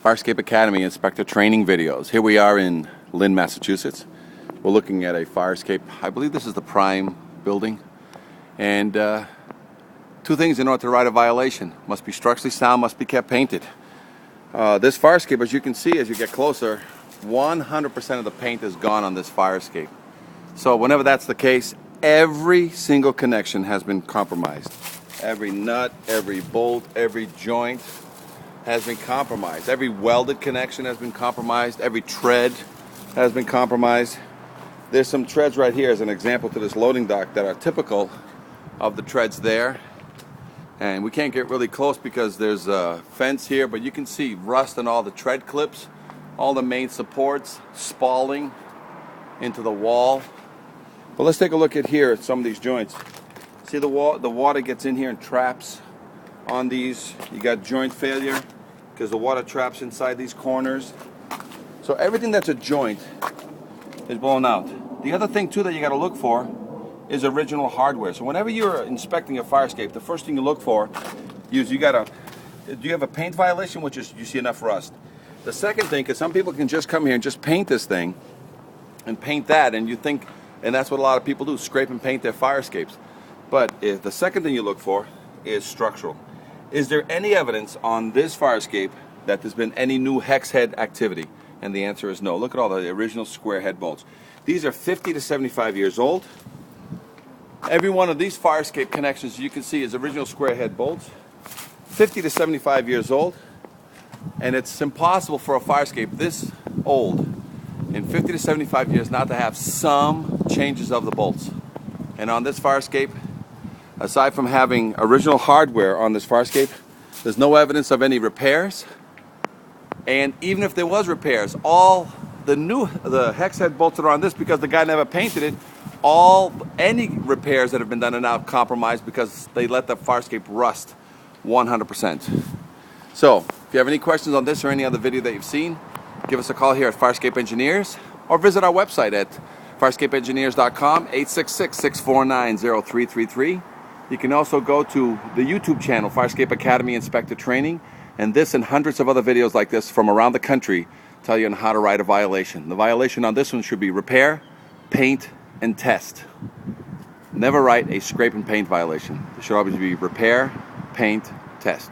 Fire Escape Academy inspector training videos. Here we are in Lynn, Massachusetts. We're looking at a fire escape. I believe this is the Prime building. And two things in order to write a violation: must be structurally sound, must be kept painted. This fire escape, as you can see as you get closer, 100% of the paint is gone on this fire escape. So whenever that's the case, every single connection has been compromised. Every nut, every bolt, every joint has been compromised. Every welded connection has been compromised. Every tread has been compromised. There's some treads right here as an example to this loading dock that are typical of the treads there. And we can't get really close because there's a fence here, but you can see rust in all the tread clips, all the main supports, spalling into the wall. But let's take a look at here at some of these joints. See the water gets in here and traps on these. You got joint failure because the water traps inside these corners. So everything that's a joint is blown out. The other thing too that you got to look for is original hardware. So whenever you're inspecting a fire escape, the first thing you look for is do you have a paint violation, which is you see enough rust. The second thing, because some people can just come here and just paint this thing and paint that, and you think, and that's what a lot of people do, scrape and paint their fire escapes. But if the second thing you look for is structural. Is there any evidence on this fire escape that there's been any new hex head activity? And the answer is no. Look at all the original square head bolts. These are 50 to 75 years old. Every one of these fire escape connections you can see is original square head bolts, 50 to 75 years old. And it's impossible for a fire escape this old in 50 to 75 years not to have some changes of the bolts. And on this fire escape, aside from having original hardware on this fire escape, there's no evidence of any repairs. And even if there was repairs, all the hex head bolts that are on this, because the guy never painted it, any repairs that have been done are now compromised because they let the fire escape rust 100%. So if you have any questions on this or any other video that you've seen, give us a call here at Fire Escape Engineers, or visit our website at firescapeengineers.com, 866-649-0333. You can also go to the YouTube channel, Fire Escape Academy Inspector Training, and this and hundreds of other videos like this from around the country tell you on how to write a violation. The violation on this one should be repair, paint, and test. Never write a scrape and paint violation. It should always be repair, paint, test.